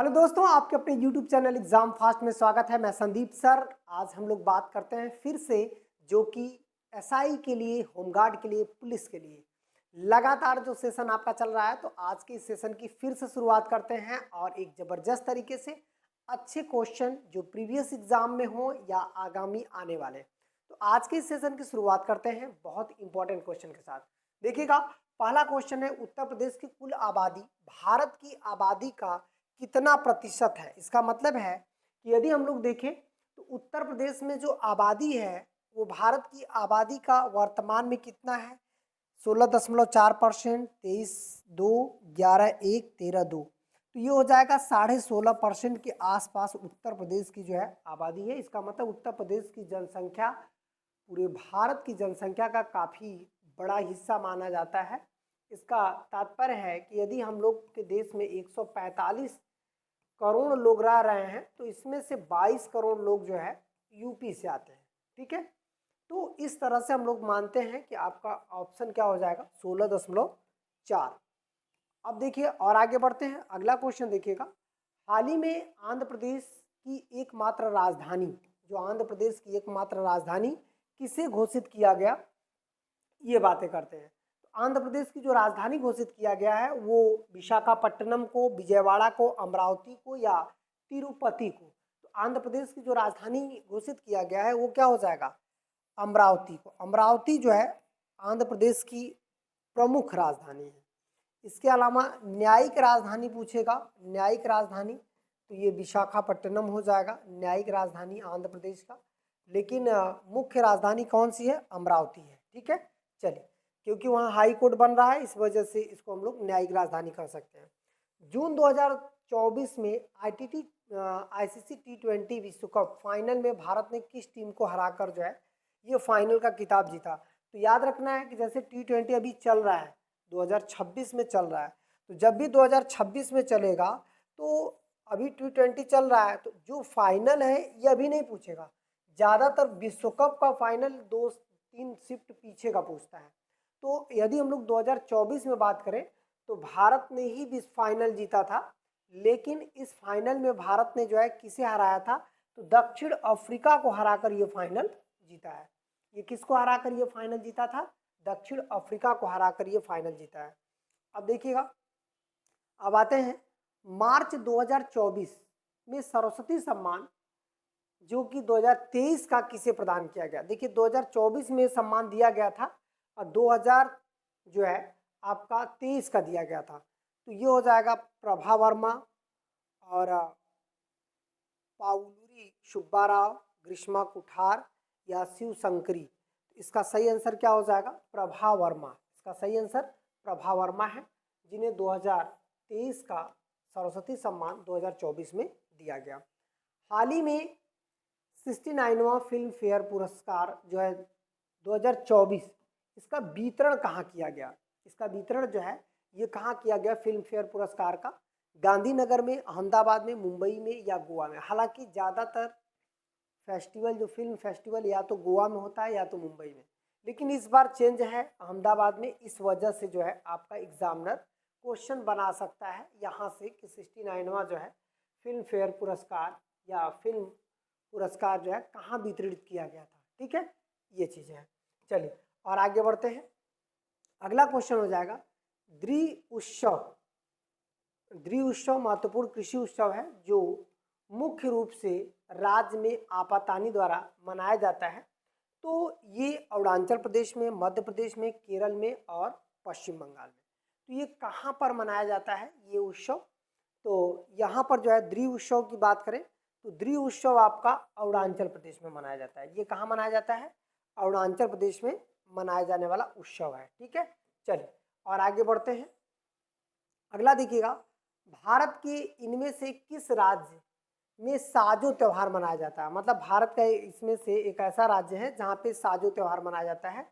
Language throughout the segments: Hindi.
हेलो दोस्तों, आपके अपने YouTube चैनल एग्जाम फास्ट में स्वागत है। मैं संदीप सर। आज हम लोग बात करते हैं फिर से, जो कि एसआई के लिए, होमगार्ड के लिए, पुलिस के लिए लगातार जो सेशन आपका चल रहा है, तो आज के इस सेशन की फिर से शुरुआत करते हैं और एक ज़बरदस्त तरीके से अच्छे क्वेश्चन जो प्रीवियस एग्जाम में हो या आगामी आने वाले। तो आज के इस सेशन की शुरुआत करते हैं बहुत इंपॉर्टेंट क्वेश्चन के साथ। देखिएगा, पहला क्वेश्चन है, उत्तर प्रदेश की कुल आबादी भारत की आबादी का कितना प्रतिशत है। इसका मतलब है कि यदि हम लोग देखें तो उत्तर प्रदेश में जो आबादी है वो भारत की आबादी का वर्तमान में कितना है, 16.4%, 23, 2, 11, 1, 13, 2। तो ये हो जाएगा 16.5% के आसपास उत्तर प्रदेश की जो है आबादी है। इसका मतलब उत्तर प्रदेश की जनसंख्या पूरे भारत की जनसंख्या का काफ़ी बड़ा हिस्सा माना जाता है। इसका तात्पर्य है कि यदि हम लोग के देश में 145 करोड़ लोग रह रहे हैं तो इसमें से 22 करोड़ लोग जो है यूपी से आते हैं। ठीक है, तो इस तरह से हम लोग मानते हैं कि आपका ऑप्शन क्या हो जाएगा, 16.4। अब देखिए और आगे बढ़ते हैं, अगला क्वेश्चन देखिएगा। हाल ही में आंध्र प्रदेश की एकमात्र राजधानी, जो आंध्र प्रदेश की एकमात्र राजधानी किसे घोषित किया गया, ये बातें करते हैं। तो आंध्र प्रदेश की जो राजधानी घोषित किया गया है वो विशाखापट्टनम को, विजयवाड़ा को, अमरावती को या तिरुपति को। तो आंध्र प्रदेश की जो राजधानी घोषित किया गया है वो क्या हो जाएगा, अमरावती को। अमरावती जो है आंध्र प्रदेश की प्रमुख राजधानी है। इसके अलावा न्यायिक राजधानी पूछेगा, न्यायिक राजधानी तो ये विशाखापट्टनम हो जाएगा, न्यायिक राजधानी आंध्र प्रदेश का। लेकिन मुख्य राजधानी कौन सी है, अमरावती है। ठीक है, चलिए, क्योंकि वहाँ हाई कोर्ट बन रहा है इस वजह से इसको हम लोग न्यायिक राजधानी कर सकते हैं। जून 2024 में आईसीसी T20 विश्व कप फाइनल में भारत ने किस टीम को हराकर जो है ये फाइनल का खिताब जीता। तो याद रखना है कि जैसे T20 अभी चल रहा है, 2026 में चल रहा है, तो जब भी 2026 में चलेगा तो अभी T20 चल रहा है, तो जो फाइनल है ये अभी नहीं पूछेगा। ज़्यादातर विश्व कप का फाइनल 2-3 शिफ्ट पीछे का पूछता है। तो यदि हम लोग 2024 में बात करें तो भारत ने ही विश्व फाइनल जीता था, लेकिन इस फाइनल में भारत ने जो है किसे हराया था, तो दक्षिण अफ्रीका को हराकर ये फाइनल जीता है। ये किसको हराकर ये फाइनल जीता था, दक्षिण अफ्रीका को हराकर ये फाइनल जीता है। अब देखिएगा, अब आते हैं मार्च 2024 में सरस्वती सम्मान जो कि 2023 का किसे प्रदान किया गया। देखिए 2024 में सम्मान दिया गया था और 2000 जो है आपका 23 का दिया गया था। तो ये हो जाएगा प्रभा वर्मा और पाउलुरी सुब्बाराव, ग्रीष्मा कुठार या शिव शंकरी। इसका सही आंसर क्या हो जाएगा, प्रभा वर्मा। इसका सही आंसर प्रभा वर्मा है, जिन्हें 2023 का सरस्वती सम्मान 2024 में दिया गया। हाल ही में 69वां फिल्म फेयर पुरस्कार जो है 2024, इसका वितरण कहाँ किया गया। इसका वितरण जो है ये कहाँ किया गया फिल्म फेयर पुरस्कार का, गांधीनगर में, अहमदाबाद में, मुंबई में या गोवा में। हालांकि ज़्यादातर फेस्टिवल, जो फिल्म फेस्टिवल या तो गोवा में होता है या तो मुंबई में, लेकिन इस बार चेंज है अहमदाबाद में। इस वजह से जो है आपका एग्जामिनर क्वेश्चन बना सकता है यहाँ से कि 69वां जो है फिल्म फेयर पुरस्कार या फिल्म पुरस्कार जो है कहाँ वितरित किया गया था। ठीक है, ये चीज़ें हैं। चलिए और आगे बढ़ते हैं, अगला क्वेश्चन हो जाएगा द्रि उत्सव। द्रि उत्सव महत्वपूर्ण कृषि उत्सव है जो मुख्य रूप से राज्य में आपातानी द्वारा मनाया जाता है। तो ये अरुणाचल प्रदेश में, मध्य प्रदेश में, केरल में और पश्चिम बंगाल में। तो ये कहाँ पर मनाया जाता है ये उत्सव, तो यहाँ पर जो है द्रि उत्सव की बात करें तो द्रि उत्सव आपका अरुणाचल प्रदेश में मनाया जाता है। ये कहाँ मनाया जाता है, अरुणाचल प्रदेश में मनाया जाने वाला उत्सव है। ठीक है, चलिए और आगे बढ़ते हैं। अगला देखिएगा, भारत के इनमें से किस राज्य में साजो त्यौहार मनाया जाता है। मतलब भारत का इसमें से एक ऐसा राज्य है जहाँ पे साजो त्यौहार मनाया जाता है।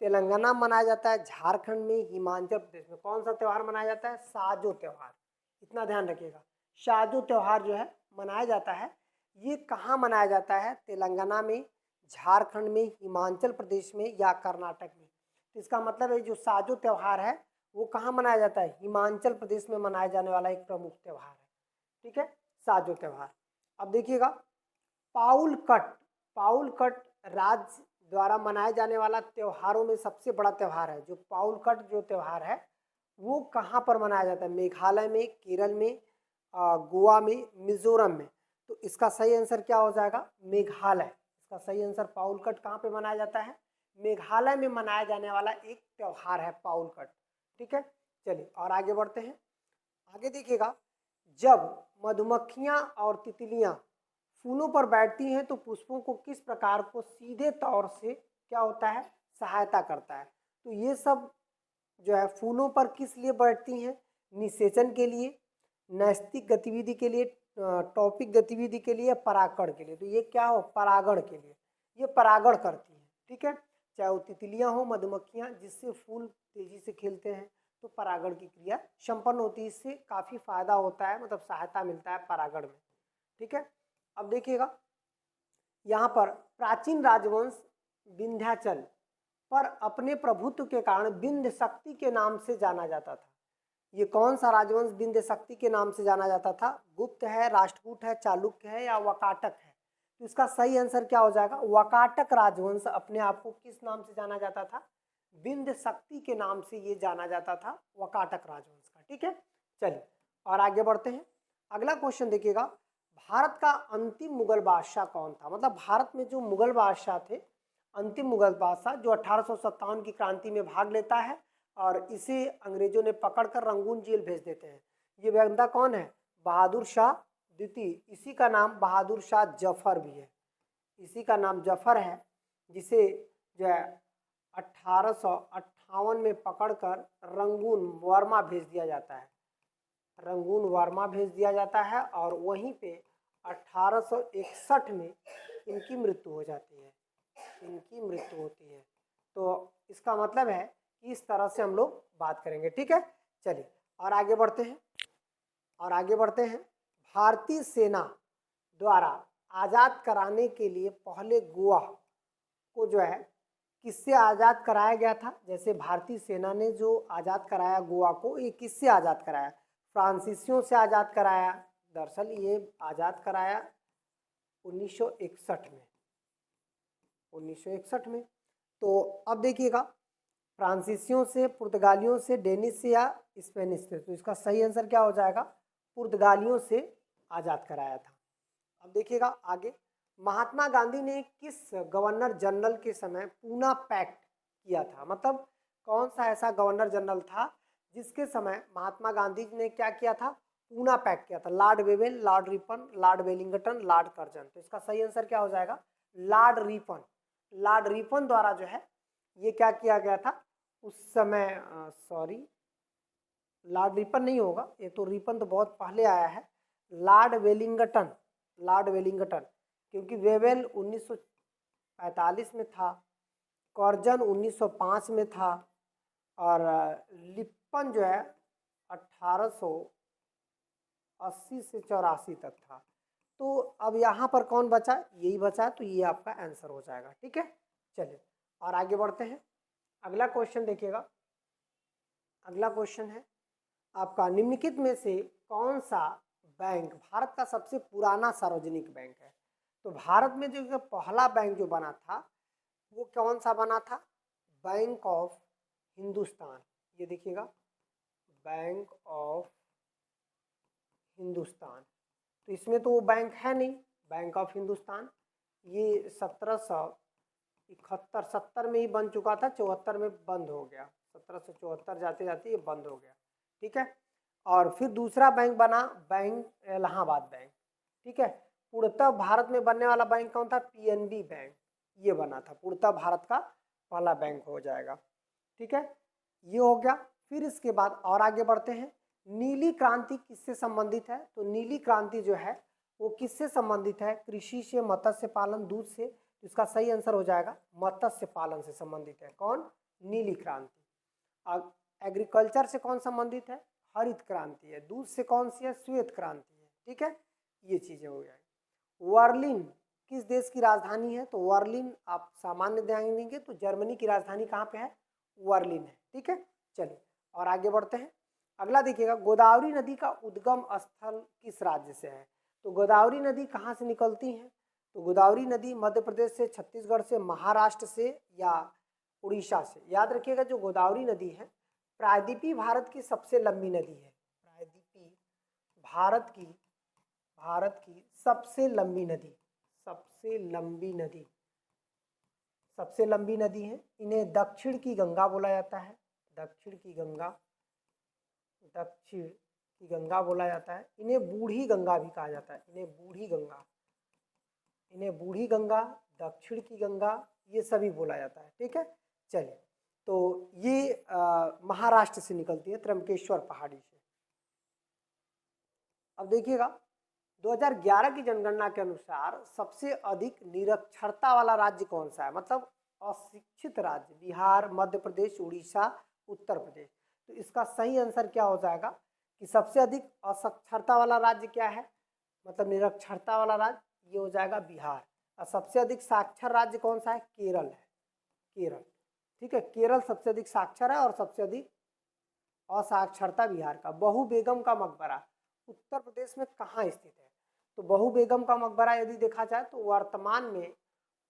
तेलंगाना में मनाया जाता है, झारखंड में, हिमाचल प्रदेश में। कौन सा त्यौहार मनाया जाता है, साजो त्यौहार। इतना ध्यान रखिएगा, साजो त्यौहार जो है मनाया जाता है। ये कहाँ मनाया जाता है, तेलंगाना में, झारखंड में, हिमाचल प्रदेश में या कर्नाटक में। तो इसका मतलब है जो साजो त्यौहार है वो कहाँ मनाया जाता है, हिमाचल प्रदेश में मनाया जाने वाला एक प्रमुख त्यौहार है। ठीक है, 7 जो त्यौहार। अब देखिएगा पाउल कट, पाउल कट राज्य द्वारा मनाए जाने वाला त्योहारों में सबसे बड़ा त्यौहार है। जो पाउल कट जो त्यौहार है वो कहाँ पर मनाया जाता है? मेघालय में, केरल में, गोवा में, मिजोरम में। तो इसका सही आंसर क्या हो जाएगा? मेघालय। इसका सही आंसर पाउल कट कहाँ पे मनाया जाता है? मेघालय में मनाया जाने वाला एक त्योहार है पाउल कट। ठीक है, चलिए और आगे बढ़ते हैं। आगे देखिएगा, जब मधुमक्खियां और तितलियां फूलों पर बैठती हैं तो पुष्पों को किस प्रकार को सीधे तौर से क्या होता है? सहायता करता है। तो ये सब जो है फूलों पर किस लिए बैठती हैं? निषेचन के लिए, नैस्तिक गतिविधि के लिए, टॉपिक गतिविधि के लिए, परागण के लिए। तो ये क्या हो? परागण के लिए, ये परागण करती हैं। ठीक है, चाहे वो तितलियां हो, मधुमक्खियां, जिससे फूल तेजी से खिलते हैं तो परागण की क्रिया संपन्न होती है। इससे काफी फायदा होता है, मतलब सहायता मिलता है परागण में। ठीक है, अब देखिएगा यहाँ पर प्राचीन राजवंश विंध्याचल पर अपने प्रभुत्व के कारण विंध्य शक्ति के नाम से जाना जाता था। ये कौन सा राजवंश विंध्य शक्ति के नाम से जाना जाता था? गुप्त है, राष्ट्रकूट है, चालुक्य है या वकाटक है? तो इसका सही आंसर क्या हो जाएगा? वकाटक राजवंश अपने आप को किस नाम से जाना जाता था? विंध्य शक्ति के नाम से ये जाना जाता था, वकाटक राजवंश का। ठीक है, चलिए और आगे बढ़ते हैं। अगला क्वेश्चन देखिएगा, भारत का अंतिम मुगल बादशाह कौन था? मतलब भारत में जो मुगल बादशाह थे, अंतिम मुगल बादशाह जो 1857 की क्रांति में भाग लेता है और इसे अंग्रेजों ने पकड़कर रंगून जेल भेज देते हैं। ये बंदा कौन है? बहादुर शाह द्वितीय। इसी का नाम बहादुर शाह जफर भी है, इसी का नाम जफर है, जिसे जो है 1858 में पकड़कर रंगून वर्मा भेज दिया जाता है, रंगून वर्मा भेज दिया जाता है और वहीं पे 1861 में इनकी मृत्यु हो जाती है, इनकी मृत्यु होती है। तो इसका मतलब है कि इस तरह से हम लोग बात करेंगे। ठीक है, चलिए और आगे बढ़ते हैं, और आगे बढ़ते हैं। भारतीय सेना द्वारा आज़ाद कराने के लिए पहले गोवा को जो है किससे आज़ाद कराया गया था? जैसे भारतीय सेना ने जो आज़ाद कराया गोवा को, ये किससे आज़ाद कराया? फ्रांसीसियों से आज़ाद कराया। दरअसल ये आज़ाद कराया 1961 में, 1961 में। तो अब देखिएगा, फ्रांसीसियों से, पुर्तगालियों से, डेनिश से या स्पेनिश से? तो इसका सही आंसर क्या हो जाएगा? पुर्तगालियों से आज़ाद कराया था। अब देखिएगा आगे, महात्मा गांधी ने किस गवर्नर जनरल के समय पूना पैक्ट किया था? मतलब कौन सा ऐसा गवर्नर जनरल था जिसके समय महात्मा गांधी जी ने क्या किया था? पूना पैक्ट किया था। Lord Wavell, Lord Ripon, Lord Wellington, Lord Curzon. तो इसका सही आंसर क्या हो जाएगा? Lord Ripon. लॉर्ड रिपन द्वारा जो है ये क्या किया गया था उस समय? सॉरी, लॉर्ड रिपन नहीं होगा, ये तो रिपन तो बहुत पहले आया है। लॉर्ड वेलिंगटन, लॉर्ड वेलिंगटन, क्योंकि वेवेल 1945 में था, कर्जन 1905 में था और लिप्पन जो है 1880 से 84 तक था। तो अब यहाँ पर कौन बचा? यही बचा, तो ये आपका आंसर हो जाएगा। ठीक है, चलिए और आगे बढ़ते हैं। अगला क्वेश्चन देखिएगा, अगला क्वेश्चन है आपका, निम्नलिखित में से कौन सा बैंक भारत का सबसे पुराना सार्वजनिक बैंक है? तो भारत में जो पहला बैंक जो बना था वो कौन सा बना था? Bank of Hindustan. ये देखिएगा, बैंक ऑफ हिंदुस्तान। तो इसमें तो वो बैंक है नहीं, बैंक ऑफ हिंदुस्तान। ये 1771 70 में ही बन चुका था, 74 में बंद हो गया, 1774 जाते जाते ये बंद हो गया। ठीक है, और फिर दूसरा बैंक बना बैंक इलाहाबाद बैंक। ठीक है, पूर्णतः भारत में बनने वाला बैंक कौन था? पीएनबी बैंक, ये बना था, पूर्णतः भारत का पहला बैंक हो जाएगा। ठीक है, ये हो गया। फिर इसके बाद और आगे बढ़ते हैं, नीली क्रांति किससे संबंधित है? तो नीली क्रांति जो है वो किससे संबंधित है? कृषि से, मत्स्य पालन, दूध से। तो इसका सही आंसर हो जाएगा मत्स्य पालन से संबंधित है। कौन? नीली क्रांति। अब एग्रीकल्चर से कौन संबंधित है? हरित क्रांति है। दूध से कौन सी है? श्वेत क्रांति है। ठीक है, ये चीजें हो जाएगी। बर्लिन किस देश की राजधानी है? तो बर्लिन आप सामान्य ध्यान देंगे तो जर्मनी की राजधानी कहाँ पे है? बर्लिन है। ठीक है, चलिए और आगे बढ़ते हैं। अगला देखिएगा, गोदावरी नदी का उद्गम स्थल किस राज्य से है? तो गोदावरी नदी कहाँ से निकलती है? तो गोदावरी नदी मध्य प्रदेश से, छत्तीसगढ़ से, महाराष्ट्र से या उड़ीसा से। याद रखिएगा, जो गोदावरी नदी है प्रायद्वीपीय भारत की सबसे लंबी नदी है। प्रायद्वीपीय भारत की सबसे लंबी नदी, सबसे लंबी नदी है। इन्हें दक्षिण की गंगा बोला जाता है, दक्षिण की गंगा बोला जाता है। इन्हें बूढ़ी गंगा भी कहा जाता है, इन्हें बूढ़ी गंगा, दक्षिण की गंगा, ये सभी बोला जाता है। ठीक है, चलिए, तो ये महाराष्ट्र से निकलती है, त्र्यंबकेश्वर पहाड़ी से। अब देखिएगा, 2011 की जनगणना के अनुसार सबसे अधिक निरक्षरता वाला राज्य कौन सा है? मतलब अशिक्षित राज्य, बिहार, मध्य प्रदेश, उड़ीसा, उत्तर प्रदेश। तो इसका सही आंसर क्या हो जाएगा कि सबसे अधिक असाक्षरता वाला राज्य क्या है, मतलब निरक्षरता वाला राज्य, ये हो जाएगा बिहार। और सबसे अधिक साक्षर राज्य कौन सा है? केरल है, केरल। ठीक है, केरल सबसे अधिक साक्षर है और सबसे अधिक असाक्षरता बिहार का। बहू बेगम का मकबरा उत्तर प्रदेश में कहाँ स्थित है? तो बहू बेगम का मकबरा यदि देखा जाए तो वर्तमान में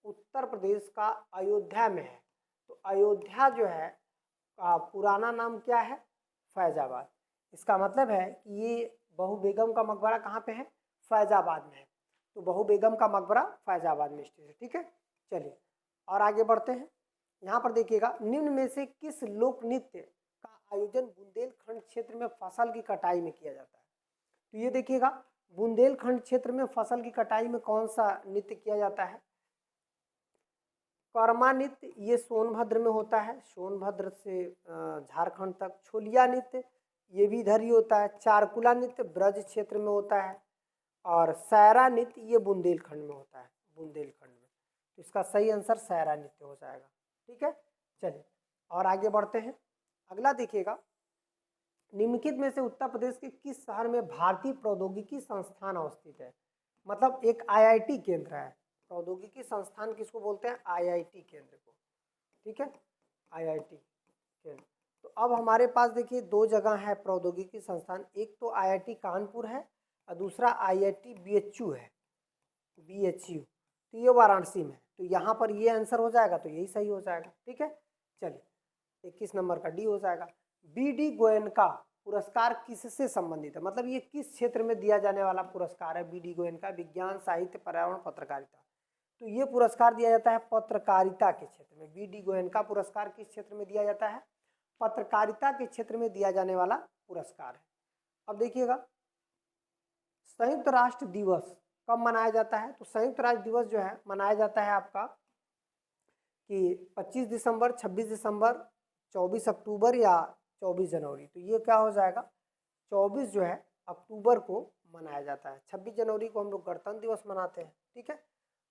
उत्तर प्रदेश का अयोध्या में है। तो अयोध्या जो है पुराना नाम क्या है? फैजाबाद। इसका मतलब है कि ये बहू बेगम का मकबरा कहाँ पे है? फैजाबाद में है। तो बहू बेगम का मकबरा फैजाबाद में स्थित है। ठीक है, चलिए और आगे बढ़ते हैं। यहाँ पर देखिएगा, निम्न में से किस लोक नृत्य का आयोजन बुंदेलखंड क्षेत्र में फसल की कटाई में किया जाता है? तो ये देखिएगा, बुंदेलखंड क्षेत्र में फसल की कटाई में कौन सा नृत्य किया जाता है? कर्मा नृत्य, ये सोनभद्र में होता है, सोनभद्र से झारखंड तक। छोलिया नृत्य, ये भी इधर ही होता है। चारकुला नृत्य ब्रज क्षेत्र में होता है। और सैरा नृत्य ये बुंदेलखंड में होता है, बुंदेलखंड में। तो इसका सही आंसर सैरा नृत्य हो जाएगा। ठीक है, चलिए और आगे बढ़ते हैं। अगला देखिएगा, निम्नलिखित में से उत्तर प्रदेश के किस शहर में भारतीय प्रौद्योगिकी संस्थान अवस्थित है? मतलब एक आईआईटी केंद्र है। प्रौद्योगिकी संस्थान किसको बोलते हैं? आईआईटी केंद्र को। ठीक है, आईआईटी केंद्र। तो अब हमारे पास देखिए दो जगह है प्रौद्योगिकी संस्थान, एक तो आईआईटी कानपुर है और दूसरा आईआईटी बीएचयू है, बीएचयू। तो ये वाराणसी में। तो यहाँ पर ये आंसर हो जाएगा, तो यही सही हो जाएगा। ठीक है, चलिए 21 नंबर का डी हो जाएगा। बी.डी. गोयनका पुरस्कार किससे संबंधित है? मतलब ये किस क्षेत्र में दिया जाने वाला पुरस्कार है? बी.डी. गोयनका, विज्ञान, साहित्य, पर्यावरण, पत्रकारिता। तो ये पुरस्कार दिया जाता है पत्रकारिता के क्षेत्र में। बी.डी. गोयनका पुरस्कार किस क्षेत्र में दिया जाता है? पत्रकारिता के क्षेत्र में दिया जाने वाला पुरस्कार है। अब देखिएगा, संयुक्त राष्ट्र दिवस कब मनाया जाता है? तो संयुक्त राष्ट्र दिवस जो है मनाया जाता है आपका कि 25 दिसंबर, 26 दिसंबर, 24 अक्टूबर या 24 जनवरी। तो ये क्या हो जाएगा? 24 जो है अक्टूबर को मनाया जाता है। 26 जनवरी को हम लोग गणतंत्र दिवस मनाते हैं। ठीक है,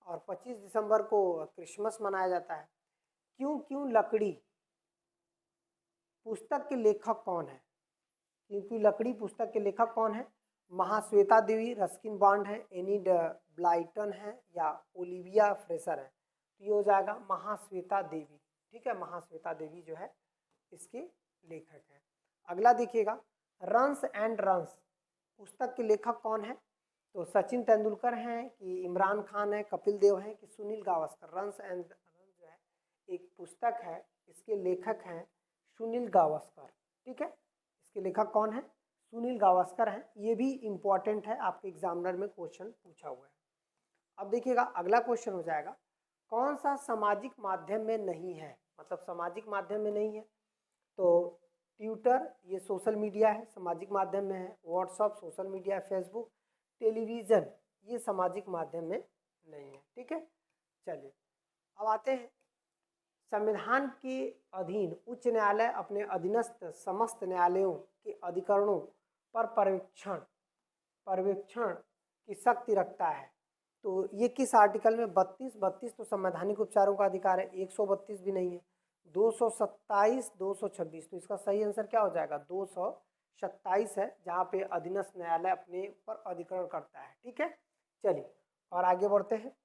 और 25 दिसंबर को क्रिसमस मनाया जाता है। क्यों क्यों लकड़ी पुस्तक के लेखक कौन है? क्योंकि लकड़ी पुस्तक के लेखक कौन है? महाश्वेता देवी, रस्किन बॉन्ड है, एनिड ब्लाइटन है या ओलिविया फ्रेशर है। तो ये हो जाएगा महाश्वेता देवी। ठीक है, महाश्वेता देवी जो है इसके लेखक हैं। अगला देखिएगा, रन्स एंड रन्स पुस्तक के लेखक कौन है? तो सचिन तेंदुलकर हैं कि इमरान खान है, कपिल देव हैं कि Sunil Gavaskar. Runs and runs जो है एक पुस्तक है, इसके लेखक हैं सुनील गावस्कर। ठीक है, इसके लेखक कौन है? सुनील गावस्कर हैं। ये भी इम्पॉर्टेंट है, आपके एग्जामिनर में क्वेश्चन पूछा हुआ है। अब देखिएगा, अगला क्वेश्चन हो जाएगा, कौन सा सामाजिक माध्यम में नहीं है? मतलब सामाजिक माध्यम में नहीं है तो ट्विटर ये सोशल मीडिया है, सामाजिक माध्यम में है। WhatsApp social media, Facebook, television ये सामाजिक माध्यम में नहीं है। ठीक है, चलिए अब आते हैं, संविधान के अधीन उच्च न्यायालय अपने अधीनस्थ समस्त न्यायालयों के अधिकरणों पर पर्यवेक्षण की शक्ति रखता है। तो ये किस आर्टिकल में? 32 तो संवैधानिक उपचारों का अधिकार है। 132 भी नहीं है। 227, 226। तो इसका सही आंसर क्या हो जाएगा? 227 है, जहाँ पे अधीनस्थ न्यायालय अपने पर अधिकरण करता है। ठीक है, चलिए और आगे बढ़ते हैं।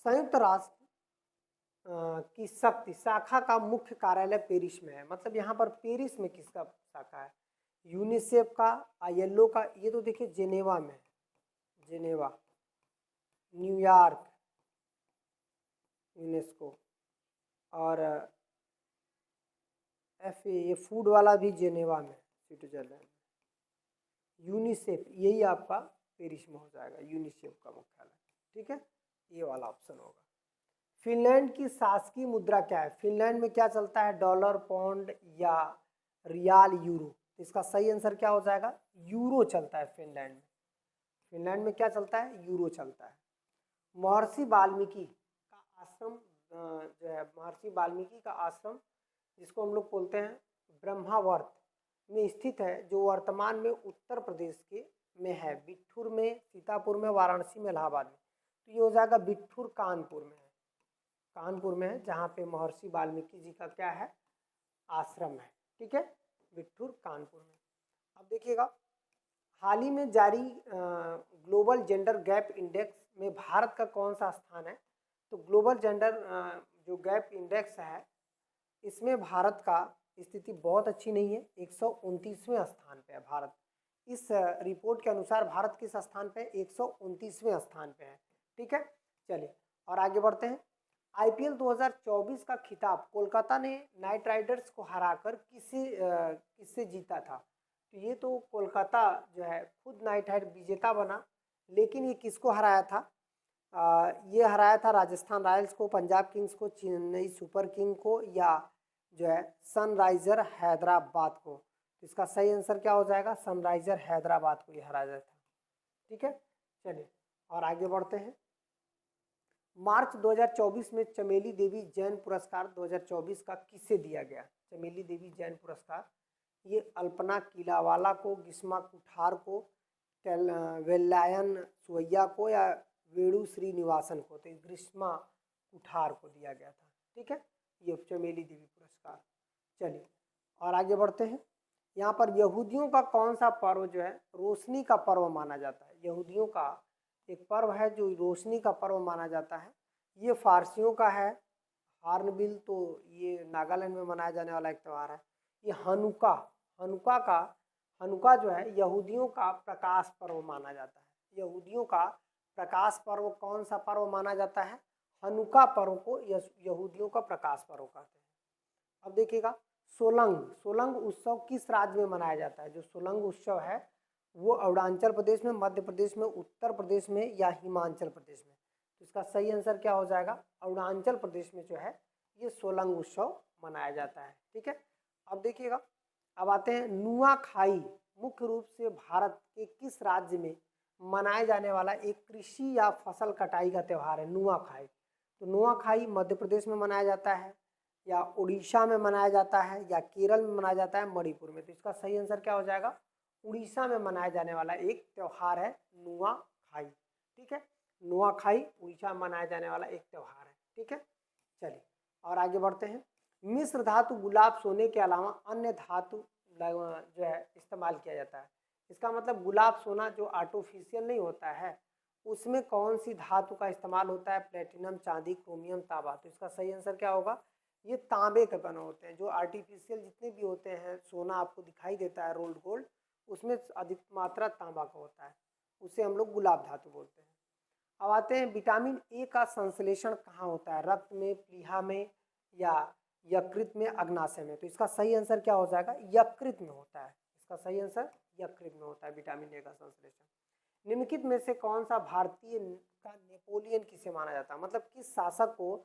संयुक्त राष्ट्र की शक्ति शाखा का मुख्य कार्यालय पेरिस में है। मतलब यहाँ पर पेरिस में किसका शाखा है? यूनिसेफ का, आईएलओ का। ये तो देखिए जेनेवा में है, जेनेवा, न्यूयॉर्क यूनेस्को, और ये फूड वाला भी जेनेवा में, स्विट्जरलैंड। यूनिसेफ यही आपका पेरिस में हो जाएगा, यूनिसेफ का मुख्यालय। ठीक है, ये वाला ऑप्शन होगा। फिनलैंड की शासकीय मुद्रा क्या है? फिनलैंड में क्या चलता है? डॉलर, पाउंड या रियाल, यूरो? इसका सही आंसर क्या हो जाएगा? यूरो चलता है फिनलैंड में। फिनलैंड में क्या चलता है? यूरो चलता है। महर्षि वाल्मीकि का आश्रम जो है, महर्षि वाल्मीकि का आश्रम जिसको हम लोग बोलते हैं ब्रह्मावर्त में स्थित है, जो वर्तमान में उत्तर प्रदेश के में है, बिठूर में, सीतापुर में, वाराणसी में, इलाहाबाद में। तो ये हो जाएगा बिठूर, कानपुर में है, कानपुर में है, जहाँ पे महर्षि वाल्मीकि जी का क्या है? आश्रम है। ठीक है, बिठूर, कानपुर में। अब देखिएगा, हाल ही में जारी ग्लोबल जेंडर गैप इंडेक्स में भारत का कौन सा स्थान है? तो ग्लोबल जेंडर जो गैप इंडेक्स है, इसमें भारत का स्थिति बहुत अच्छी नहीं है, 129वें स्थान पे है भारत। इस रिपोर्ट के अनुसार भारत किस स्थान पे? 129वें स्थान पे है। ठीक है, चलिए और आगे बढ़ते हैं। आईपीएल 2024 का खिताब कोलकाता ने नाइट राइडर्स को हराकर किससे जीता था? तो ये तो कोलकाता जो है खुद नाइट राइडर विजेता बना, लेकिन ये किसको हराया था? ये हराया था राजस्थान रॉयल्स को, पंजाब किंग्स को, चेन्नई सुपर किंग को, या जो है सनराइजर हैदराबाद को। तो इसका सही आंसर क्या हो जाएगा? सनराइजर हैदराबाद को ये हराया था। ठीक है, चलिए और आगे बढ़ते हैं। मार्च 2024 में चमेली देवी जैन पुरस्कार 2024 का किसे दिया गया? चमेली देवी जैन पुरस्कार ये अल्पना किलावाला को, ग्रीष्मा कुठार को, वेलायन सुवैया को, या वेणु श्रीनिवासन को? तो ग्रीष्मा कुठार को दिया गया था। ठीक है, ये चमेली देवी पुरस्कार। चलिए और आगे बढ़ते हैं। यहाँ पर यहूदियों का कौन सा पर्व जो है रोशनी का पर्व माना जाता है? यहूदियों का एक पर्व है जो रोशनी का पर्व माना जाता है। ये फारसियों का है, हार्नबिल, तो ये नागालैंड में मनाया जाने वाला एक त्यौहार है। ये हनुका, हनुका जो है यहूदियों का प्रकाश पर्व माना जाता है। यहूदियों का प्रकाश पर्व कौन सा पर्व माना जाता है? हनुका पर्व को यहूदियों का प्रकाश पर्व कहते हैं। अब देखिएगा, सोलंग उत्सव किस राज्य में मनाया जाता है? जो सोलंग उत्सव है वो अरुणाचल प्रदेश में, मध्य प्रदेश में, उत्तर प्रदेश में, या हिमाचल प्रदेश में? तो इसका सही आंसर क्या हो जाएगा? अरुणाचल प्रदेश में जो है ये सोलंग उत्सव मनाया जाता है। ठीक है, अब देखिएगा, अब आते हैं नुआखाई। मुख्य रूप से भारत के किस राज्य में मनाए जाने वाला एक कृषि या फसल कटाई का त्यौहार है नुआखाई? तो नुआखाई मध्य प्रदेश में मनाया जाता है, या उड़ीसा में मनाया जाता है, या केरल में मनाया जाता है, मणिपुर में? तो इसका सही आंसर क्या हो जाएगा? उड़ीसा में मनाया जाने वाला एक त्यौहार है नुआखाई। ठीक है, नुआखाई उड़ीसा में मनाया जाने वाला एक त्यौहार है। ठीक है, चलिए और आगे बढ़ते हैं। मिश्र धातु गुलाब सोने के अलावा अन्य धातु जो है इस्तेमाल किया जाता है। इसका मतलब गुलाब सोना जो आर्टिफिशियल नहीं होता है, उसमें कौन सी धातु का इस्तेमाल होता है? प्लेटिनम, चांदी, क्रोमियम, तांबा। तो इसका सही आंसर क्या होगा? ये तांबे के बने होते हैं। जो आर्टिफिशियल जितने भी होते हैं सोना आपको दिखाई देता है, रोल्ड गोल्ड, उसमें अधिक मात्रा तांबा का होता है, उसे हम लोग गुलाब धातु बोलते हैं। अब आते हैं विटामिन ए का संश्लेषण कहाँ होता है? रक्त में, प्लीहा में, या यकृत में, अग्नाशय में? तो इसका सही आंसर क्या हो जाएगा? यकृत में होता है। इसका सही आंसर यकृत में होता है विटामिन ए का संश्लेषण। निम्नलिखित में से कौन सा भारतीय का नेपोलियन किसे माना जाता है? मतलब किस शासक को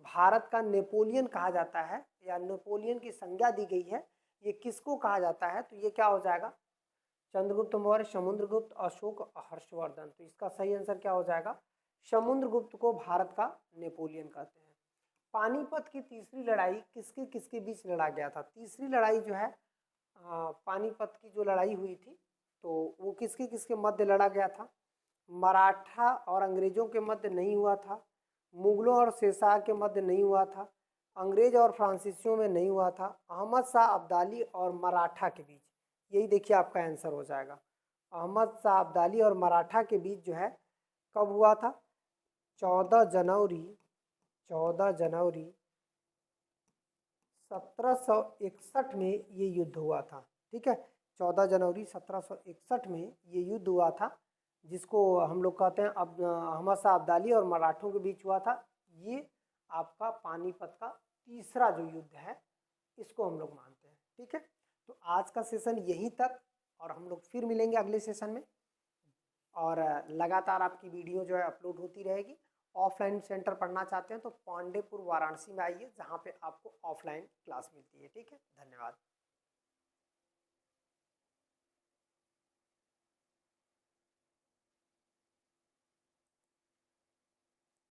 भारत का नेपोलियन कहा जाता है, या नेपोलियन की संज्ञा दी गई है, ये किसको कहा जाता है? तो ये क्या हो जाएगा? चंद्रगुप्त मौर्य, समुद्रगुप्त, अशोक, हर्षवर्धन। तो इसका सही आंसर क्या हो जाएगा? समुद्रगुप्त को भारत का नेपोलियन कहते हैं। पानीपत की तीसरी लड़ाई किसके किसके बीच लड़ा गया था? तीसरी लड़ाई जो है पानीपत की जो लड़ाई हुई थी, तो वो किसके किसके मध्य लड़ा गया था? मराठा और अंग्रेजों के मध्य नहीं हुआ था, मुगलों और शेरशाह के मध्य नहीं हुआ था, अंग्रेज और फ्रांसीसियों में नहीं हुआ था, अहमद शाह अब्दाली और मराठा के बीच। यही देखिए आपका आंसर हो जाएगा। अहमद शाह अब्दाली और मराठा के बीच जो है कब हुआ था? 14 जनवरी 14 जनवरी 1761 में ये युद्ध हुआ था। ठीक है, 14 जनवरी 1761 में ये युद्ध हुआ था, जिसको हम लोग कहते हैं अब अहमद शाह अब्दाली और मराठों के बीच हुआ था। ये आपका पानीपत का तीसरा जो युद्ध है, इसको हम लोग मानते हैं। ठीक है, तो आज का सेशन यहीं तक, और हम लोग फिर मिलेंगे अगले सेशन में। और लगातार आपकी वीडियो जो है अपलोड होती रहेगी। ऑफलाइन सेंटर पढ़ना चाहते हैं तो पांडेपुर वाराणसी में आइए, जहाँ पे आपको ऑफलाइन क्लास मिलती है। ठीक है, धन्यवाद।